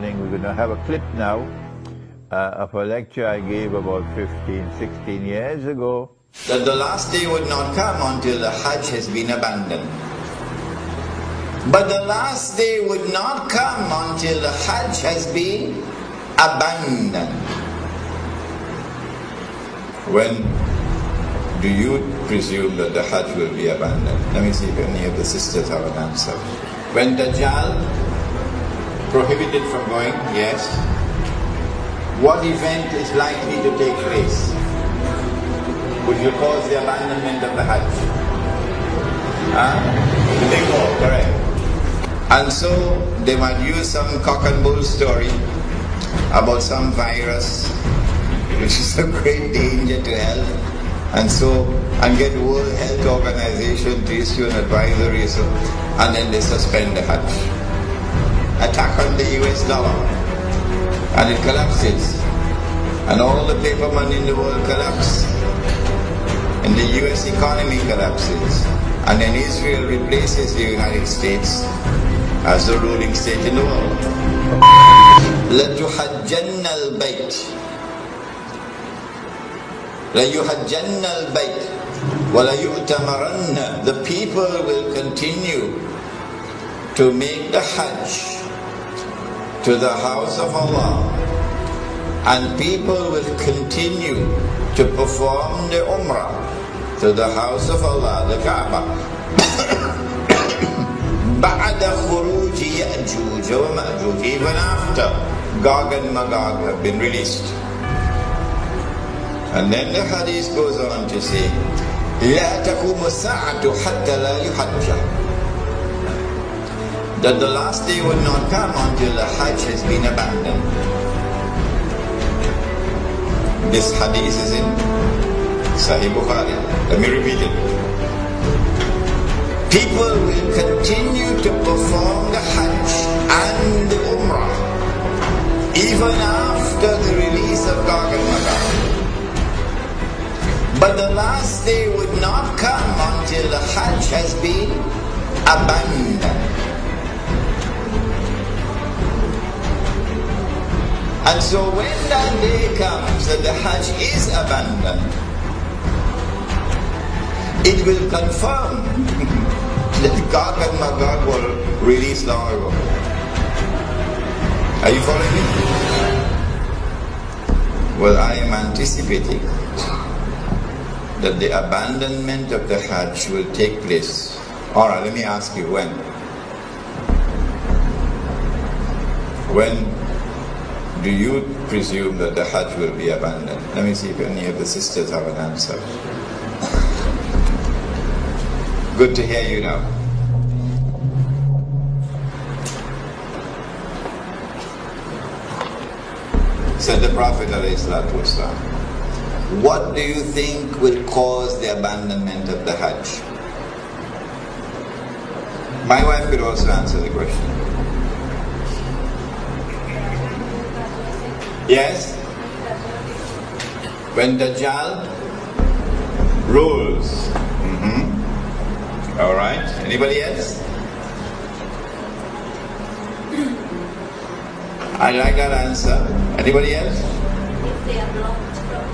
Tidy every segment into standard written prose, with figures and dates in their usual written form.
listening, we're going to have a clip now of a lecture I gave about 15, 16 years ago. That the last day would not come until the Hajj has been abandoned. But the last day would not come until the Hajj has been abandoned. When do you presume that the Hajj will be abandoned? Let me see if any of the sisters have an answer. When Dajjal prohibited from going, yes. What event is likely to take place which will cause the abandonment of the Hajj? The big war, correct. And so they might use some cock and bull story about some virus which is a great danger to health, and get World Health Organization to issue an advisory, and then they suspend the Hajj. Attack on the US dollar, and it collapses, and all the paper money in the world collapse, and the US economy collapses, and then Israel replaces the United States as the ruling state in the world. لَتُحَجَّنَّ الْبَيْتِ لَيُحَجَّنَّ الْبَيْتِ وَلَيُؤْتَمَرَنَّ. The people will continue to make the Hajj to the house of Allah, and people will continue to perform the Umrah to the house of Allah, the Kaaba. بَعْدَ خُرُوجِ يَأْجُوجَ وَمَأْجُوجَ. Even after Gog and Magog have been released. And then the hadith goes on to say, لَا تَقُومُ السَّاعَةُ حَتَّى لَا يُحَجَّ. That the last day will not come until the Hajj has been abandoned. This hadith is in Sahih Bukhari. Let me repeat it. People will continue to perform the Hajj and the Umrah even after the release of Gog and Magog. But the last day would not come until the Hajj has been abandoned. And so when that day comes that the Hajj is abandoned, it will confirm that Gog and Magog were released long ago. Are you following me? Well, I am anticipating that the abandonment of the Hajj will take place. Alright, let me ask you, when? When do you presume that the Hajj will be abandoned? Let me see if any of the sisters have an answer. Good to hear you now. Said the Prophet ﷺ, what do you think will cause the abandonment of the Hajj? My wife could also answer the question. Yes? When Dajjal rules. Alright. Anybody else? I like that answer. Anybody else? If they are blocked from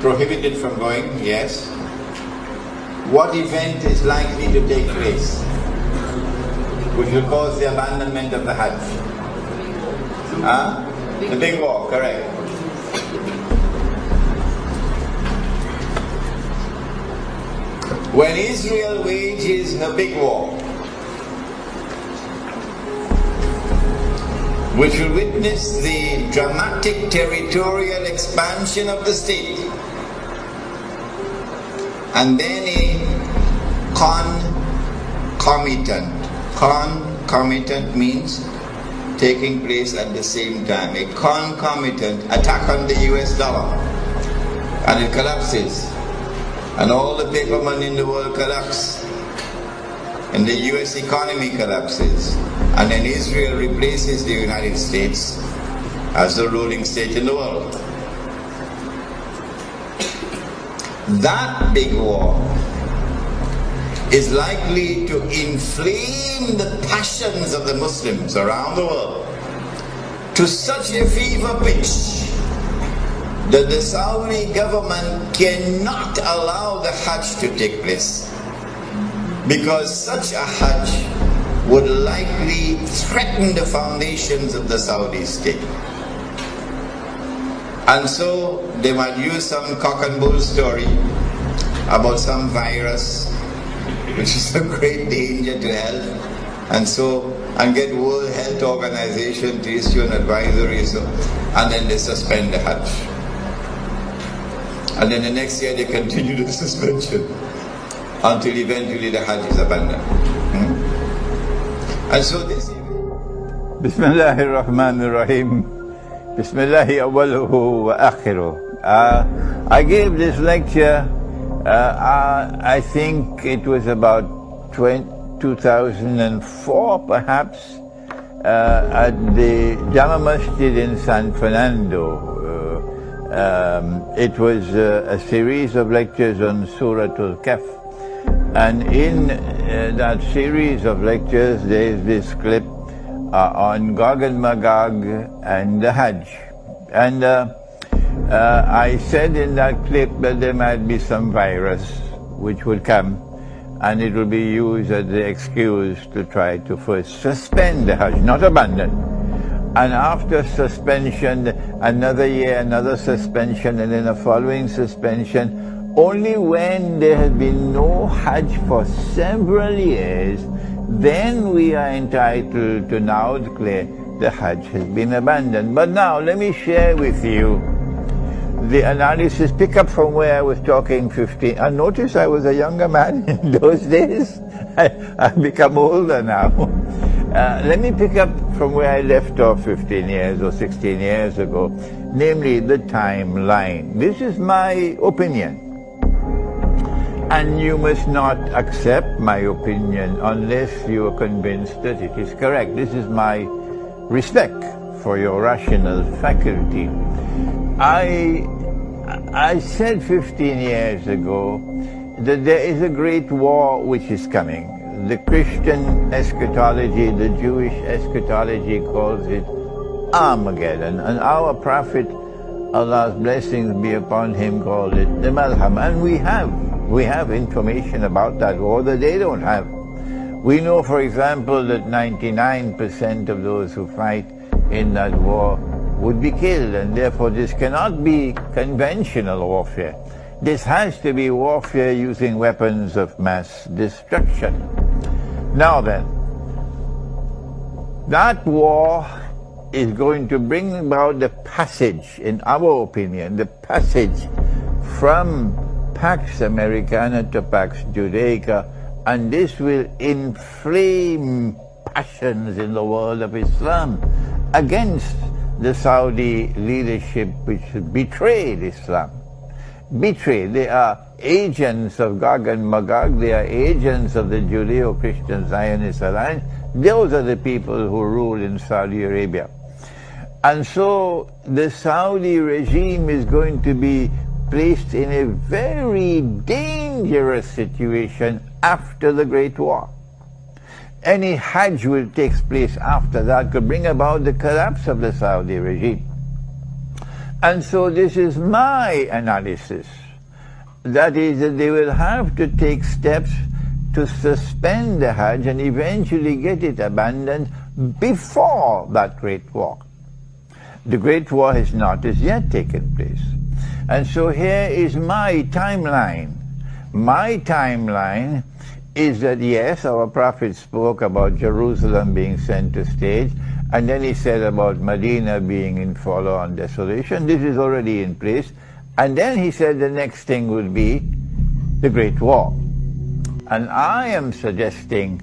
Prohibited from going, yes. What event is likely to take place which will cause the abandonment of the Hajj? The big war, correct. When Israel wages a big war, which will witness the dramatic territorial expansion of the state, and then a concomitant means taking place at the same time, a concomitant attack on the US dollar, and it collapses, and all the paper money in the world collapse, and the US economy collapses, and then Israel replaces the United States as the ruling state in the world. That big war is likely to inflame the passions of the Muslims around the world to such a fever pitch that the Saudi government cannot allow the Hajj to take place, because such a Hajj would likely threaten the foundations of the Saudi state. And so they might use some cock and bull story about some virus which is a great danger to health, and get World Health Organization to issue an advisory, and then they suspend the Hajj. And then the next year they continue the suspension until eventually the Hajj is abandoned. And so this Bismillahir Rahmanir Rahim. Bismillahi awwaluhu wa akhiruh. I gave this lecture, I think it was about 2004 perhaps, at the Jama Masjid in San Fernando. It was a series of lectures on Surah Al-Kahf. And in that series of lectures, there is this clip on Gog and Magog and the Hajj. And I said in that clip that there might be some virus which would come, and it will be used as the excuse to try to first suspend the Hajj, not abandon. And after suspension, another year, another suspension, and then a following suspension. Only when there has been no Hajj for several years, then we are entitled to now declare the Hajj has been abandoned. But now let me share with you the analysis, pick up from where I was talking 15. And notice I was a younger man in those days. I've become older now. Let me pick up from where I left off 15 years or 16 years ago, namely the timeline. This is my opinion. And you must not accept my opinion unless you are convinced that it is correct. This is my respect for your rational faculty. I said 15 years ago that there is a great war which is coming. The Christian eschatology, the Jewish eschatology calls it Armageddon. And our Prophet, Allah's blessings be upon him, called it the Malham. And we have information about that war that they don't have. We know, for example, that 99% of those who fight in that war would be killed, and therefore this cannot be conventional warfare. This has to be warfare using weapons of mass destruction. Now then, that war is going to bring about the passage, in our opinion, the passage from Pax Americana to Pax Judaica, and this will inflame passions in the world of Islam against the Saudi leadership which betrayed Islam. Betrayed. They are agents of Gog and Magog, they are agents of the Judeo-Christian Zionist Alliance. Those are the people who rule in Saudi Arabia. And so the Saudi regime is going to be placed in a very dangerous situation after the Great War. Any Hajj which takes place after that could bring about the collapse of the Saudi regime. And so this is my analysis. That is, that they will have to take steps to suspend the Hajj and eventually get it abandoned before that Great War. The Great War has not as yet taken place. And so here is my timeline. My timeline is that yes, our Prophet spoke about Jerusalem being center stage, and then he said about Medina being in forlorn desolation. This is already in place. And then he said the next thing would be the Great War. And I am suggesting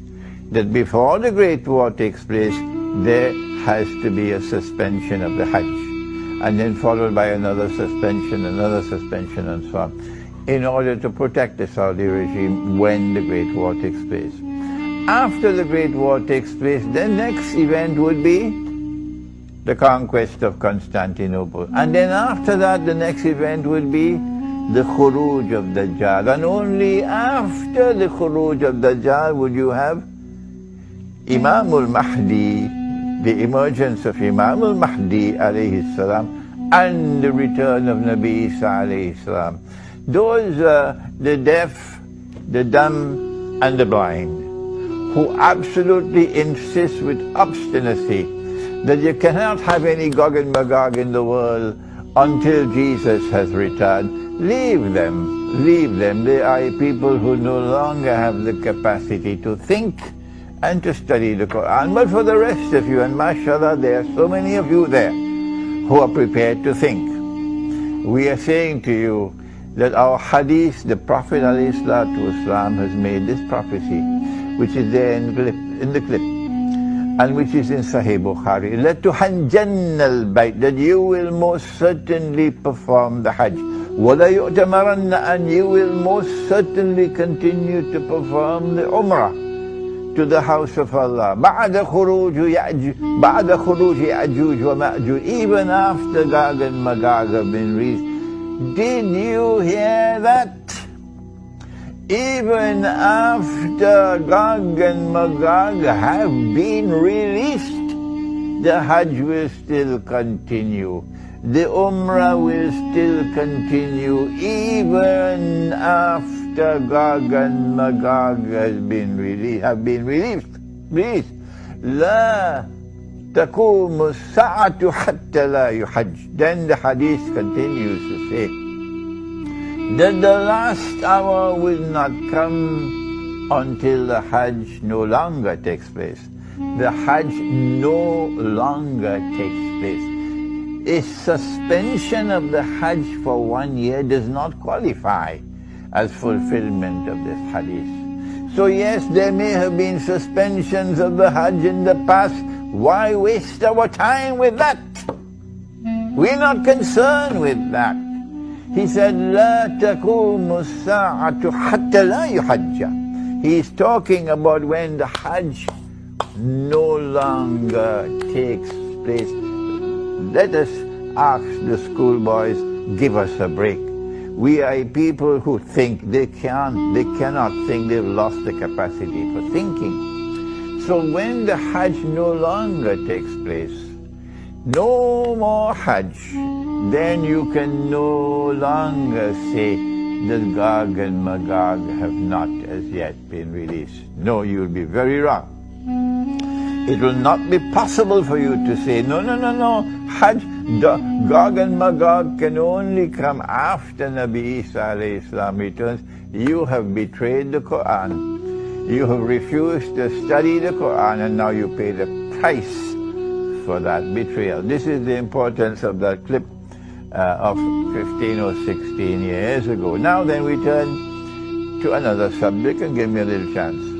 that before the Great War takes place, there has to be a suspension of the Hajj, and then followed by another suspension, and so on, in order to protect the Saudi regime when the Great War takes place. After the Great War takes place, the next event would be the conquest of Constantinople. And then after that, the next event would be the khuruj of Dajjal. And only after the khuruj of Dajjal would you have Imam al-Mahdi, the emergence of Imam al-Mahdi alayhi salam, and the return of Nabi Isa alayhi salam. Those the deaf, the dumb, and the blind, who absolutely insist with obstinacy that you cannot have any Gog and Magog in the world until Jesus has returned. Leave them, leave them. They are people who no longer have the capacity to think and to study the Quran. But for the rest of you, and mashallah, there are so many of you there who are prepared to think. We are saying to you that our hadith, the Prophet ﷺ has made this prophecy, which is there in the clip, and which is in Sahih Bukhari, لَتُحَجَّنَّ الْبَيْتِ, that you will most certainly perform the Hajj. وَلَيُؤْتَمَرَنَّ, and you will most certainly continue to perform the Umrah to the house of Allah. بَعْدَ خُرُوجِ يَأْجُوجِ وَمَأْجُوجِ, even after Gog and Magog have been released. Did you hear that? Even after Gog and Magog have been released, the Hajj will still continue. The Umrah will still continue even after Gog and Magog have been released. لا تقوم الساعة حتى لا يحج. Then the hadith continues to say that the last hour will not come until the Hajj no longer takes place. The Hajj no longer takes place. A suspension of the Hajj for 1 year does not qualify as fulfillment of this hadith. So yes, there may have been suspensions of the Hajj in the past. Why waste our time with that? We're not concerned with that. He said, لا تقوم الساعة حتى لا يحج. He's talking about when the Hajj no longer takes place. Let us ask the schoolboys, give us a break. We are people who think they cannot think, they've lost the capacity for thinking. So when the Hajj no longer takes place, no more Hajj, then you can no longer say that Gog and Magog have not as yet been released. No, you'll be very wrong. It will not be possible for you to say, no, Hajj, Gog and Magog can only come after Nabi Isa alayhi salam returns. You have betrayed the Quran. You have refused to study the Quran, and now you pay the price for that betrayal. This is the importance of that clip of 15 or 16 years ago. Now then we turn to another subject, and give me a little chance.